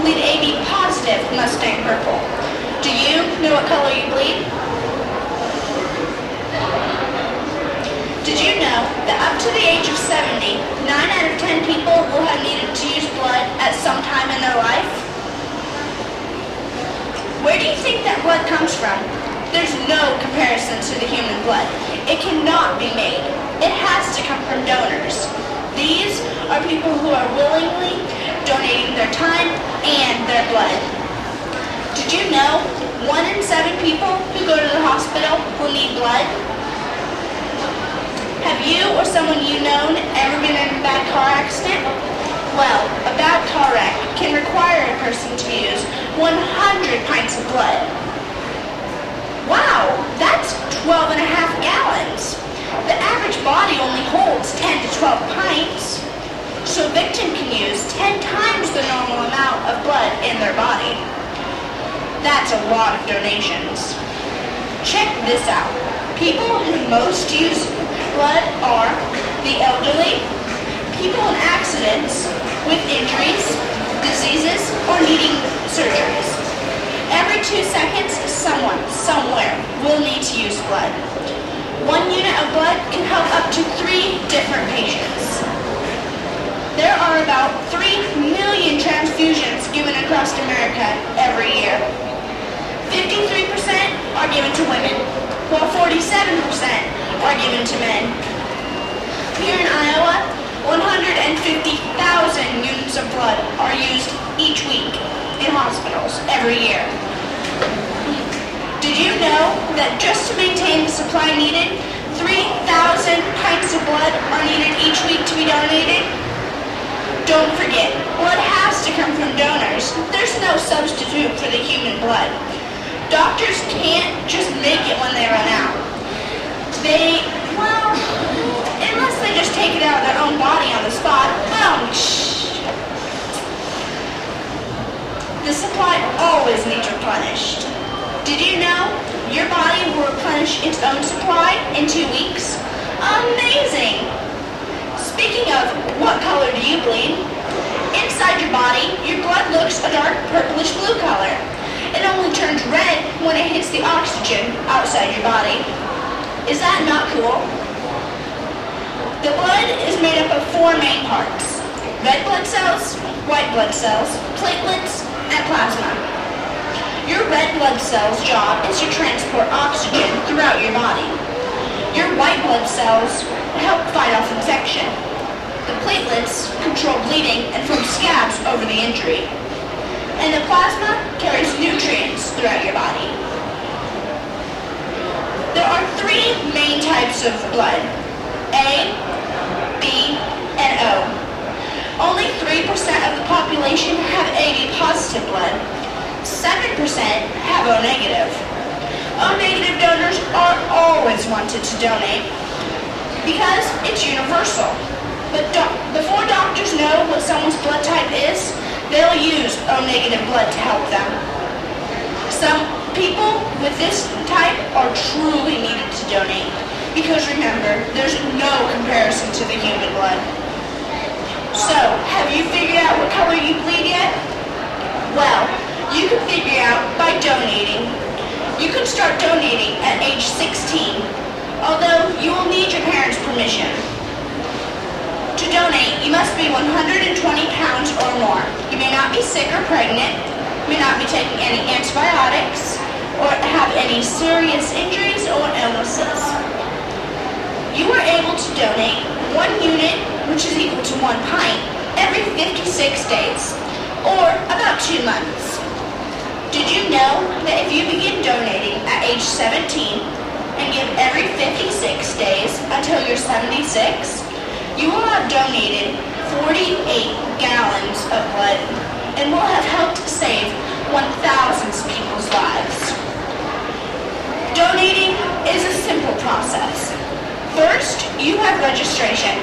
bleed AB positive Mustang purple. Do you know what color you bleed? Did you know that up to the age of 70, 9 out of 10 people will have needed to use blood at some time in their life? Where do you think that blood comes from? There's no comparison to the human blood. It cannot be made. It has to come from donors. These are people who are willingly donating their time and their blood. Did you know 1 in 7 people who go to the hospital will need blood? Have you or someone you know ever been in a bad car accident? Well, a bad car wreck can require a person to use 100 pints of blood. Wow, that's 12 and a half gallons. The average body only holds 10 to 12 pints, so a victim can use 10 times the normal amount of blood in their body. That's a lot of donations. Check this out. People who most use blood are the elderly, people in accidents with injuries, diseases, or needing surgeries. Every 2 seconds, someone, somewhere, will need to use blood. 1 unit of blood can help up to 3 different patients. There are about 3 million transfusions given across America every year. 53% are given to women, while 47% are given to men. Here in Iowa, 150,000 units of blood are used each week in hospitals every year. Did you know that just to maintain the supply needed, 3,000 pints of blood are needed each week to be donated? Don't forget, blood has to come from donors. There's no substitute for the human blood. Doctors can't just make it when they run out. Unless they just take it out of their own body on the spot, the supply always needs replenished. Did you know your body will replenish its own supply in 2 weeks? Amazing! Speaking of, what color do you bleed? Inside your body, your blood looks a dark purplish blue color. It only turns red when it hits the oxygen outside your body. Is that not cool? The blood is made up of 4 main parts: red blood cells, white blood cells, platelets, and plasma. Your red blood cell's job is to transport oxygen throughout your body. Your white blood cells help fight off infection. The platelets control bleeding and form scabs over the injury. And the plasma carries nutrients throughout your body. There are 3 main types of blood: A, B, and O. Only 3% of the population have AB positive blood. 7% have O negative. O negative donors are always wanted to donate because it's universal. But before doctors know what someone's blood type is, they'll use O negative blood to help them. Some people with this type are truly needed to donate because remember, there's no comparison to the human blood. So, have you figured out what color you bleed yet? Well, you can figure out by donating. You can start donating at age 16, although you will need your parents' permission. To donate, you must be 120 pounds or more. You may not be sick or pregnant, may not be taking any antibiotics, or have any serious injuries or illnesses. You are able to donate 1 unit, which is equal to 1 pint, every 56 days, or about 2 months. Did you know that if you begin donating at age 17 and give every 56 days until you're 76, you will have donated 48 gallons of blood and will have helped save 1,000 people's lives. Donating is a simple process. First, you have registration.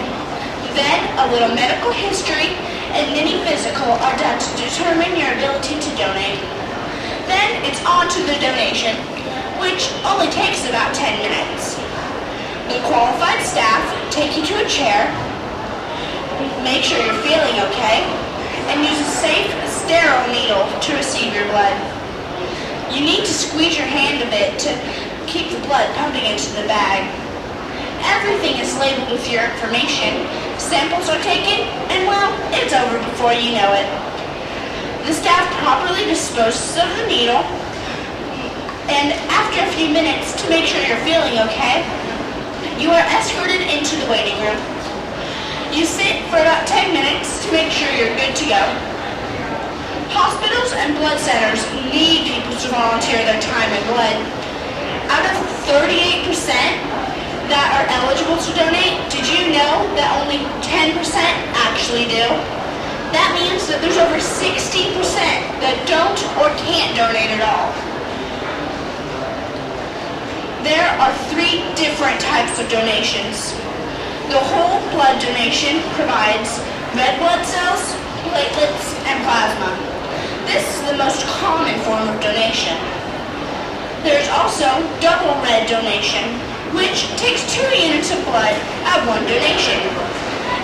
Then, a little medical history and mini physical are done to determine your ability to donate. Then, it's on to the donation, which only takes about 10 minutes. The qualified staff take you to a chair, make sure you're feeling okay, and use a safe sterile needle to receive your blood. You need to squeeze your hand a bit to keep the blood pumping into the bag. Everything is labeled with your information. Samples are taken, and well, it's over before you know it. The staff properly disposes of the needle, and after a few minutes, to make sure you're feeling okay, you are escorted into the waiting room. You sit for about 10 minutes to make sure you're good to go. Hospitals and blood centers need people to volunteer their time and blood. Out of 38% that are eligible to donate, did you know that only 10% actually do? That means that there's over 60% that don't or can't donate at all. There are 3 different types of donations. The whole blood donation provides red blood cells, platelets, and plasma. This is the most common form of donation. There's also double red donation, which takes 2 units of blood at one donation.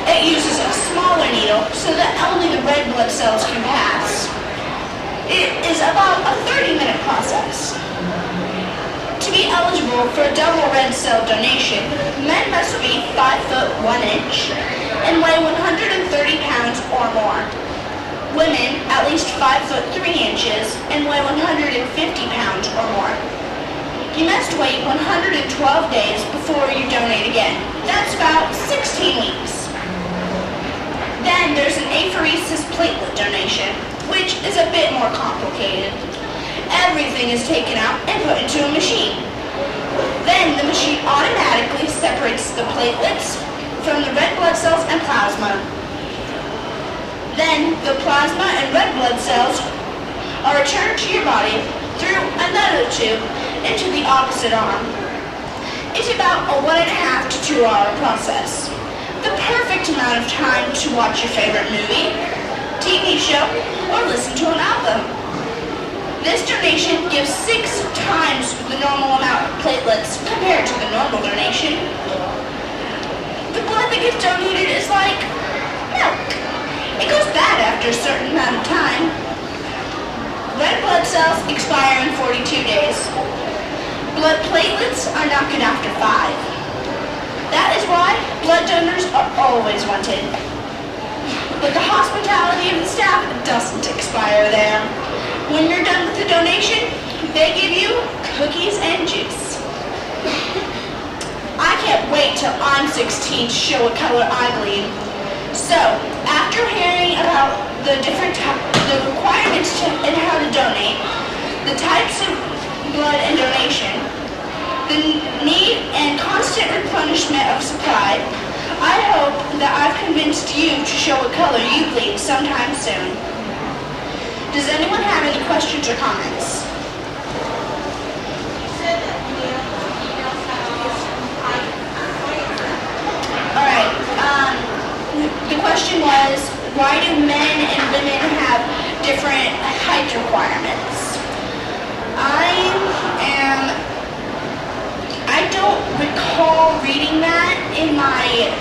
It uses a smaller needle so that only the red blood cells can pass. It is about a 30-minute process. To be eligible for a double red cell donation, men must be 5 foot 1 inch and weigh 130 pounds or more. Women at least 5 foot 3 inches and weigh 150 pounds or more. You must wait 112 days before you donate again. That's about 16 weeks. Then there's an apheresis platelet donation, which is a bit more complicated. Everything is taken out and put into a machine. Then the machine automatically separates the platelets from the red blood cells and plasma. Then the plasma and red blood cells are returned to your body through another tube into the opposite arm. It's about a 1.5 to 2 hour process. The perfect amount of time to watch your favorite movie, TV show, or listen to an album. This donation gives 6 times the normal amount of platelets compared to the normal donation. The blood that gets donated is like milk. It goes bad after a certain amount of time. Red blood cells expire in 42 days. Blood platelets are not good after 5. That is why blood donors are always wanted. But the hospitality of the staff doesn't expire there. When you're done with the donation, they give you cookies and juice. I can't wait till I'm 16 to show what color I bleed. So, after hearing about the requirements and how to donate, the types of blood and donation, the need and constant replenishment of supply, I hope that I've convinced you to show what color you bleed sometime soon. Does anyone have any questions or comments? Alright, the question was, why do men and women have different height requirements? I don't recall reading that in my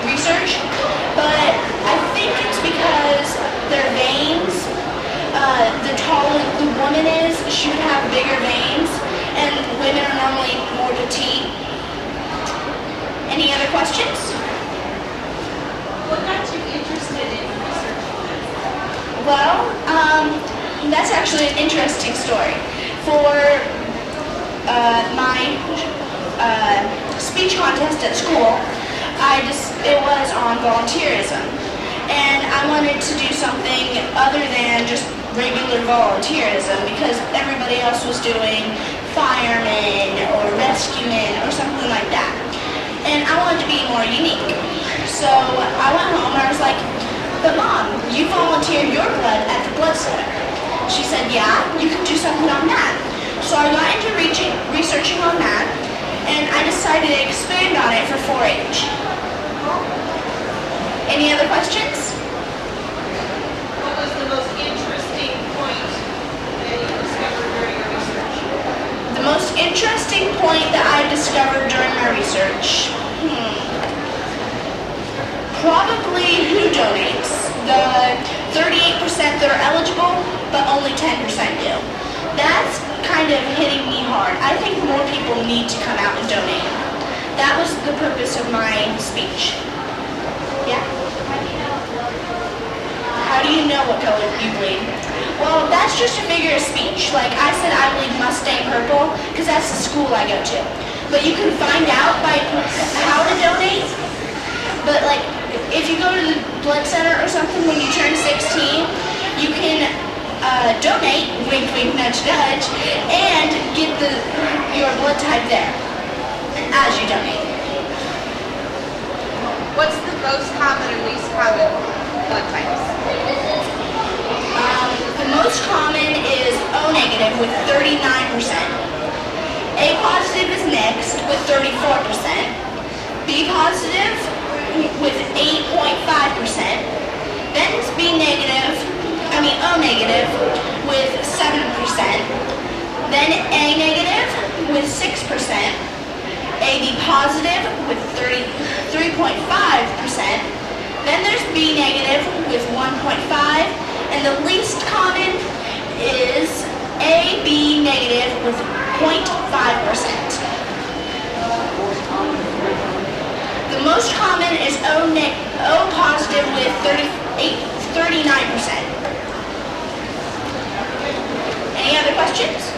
research, but I think it's because their veins, the taller the woman is, she would have bigger veins, and women are normally more petite. Any other questions? What got you interested in research? Well, that's actually an interesting story. For my speech contest at school, it was on volunteerism, and I wanted to do something other than just regular volunteerism because everybody else was doing firemen or rescuemen or something like that, and I wanted to be more unique. So I went home and I was like, "But Mom, you volunteered your blood at the blood center." She said, "Yeah, you can do something on that." So I got into researching on that, and I decided to expand on it for 4-H. Any other questions? What was the most interesting point that you discovered during your research? The most interesting point that I discovered during my research? Probably who donates. The 38% that are eligible, but only 10% do. That's kind of hitting me hard. I think more people need to come out and donate. That was the purpose of my speech. Yeah? How do you know what color you bleed? Well, that's just a figure of speech. Like I said, I bleed Mustang purple because that's the school I go to. But you can find out by how to donate. But like, if you go to the blood center or something when you turn 16, you can donate, wink, wink, nudge, nudge, and get your blood type there as you donate. What's the most common and least common blood types? The most common is O negative with 39%. A positive is next with 34%. B positive with 8.5%. Then it's O negative with 7%. Then A negative with 6%. AB positive with 3.5%. Then there's B negative with 1.5%. And the least common is AB negative with 0.5%. The most common is O positive with 39%. Any other questions?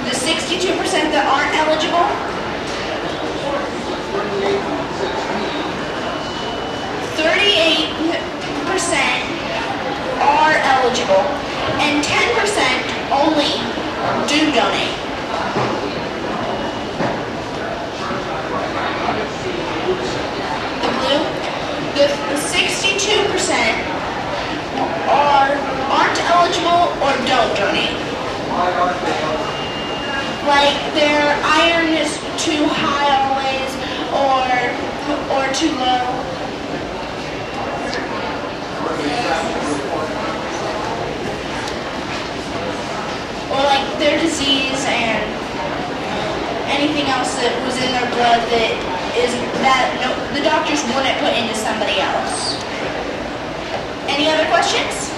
The 62% that aren't eligible. 38% are eligible, and 10% only do donate. The blue, the 62% aren't eligible or don't donate. Like their iron is too high always, or too low. Or like their disease and anything else that was in their blood that the doctors wouldn't put into somebody else. Any other questions?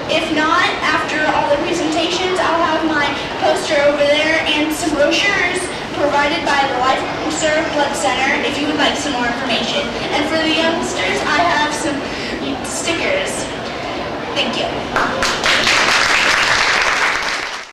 If not, after all the presentations, I'll have my poster over there and some brochures provided by the Life Serve Blood Center if you would like some more information. And for the youngsters, I have some stickers. Thank you.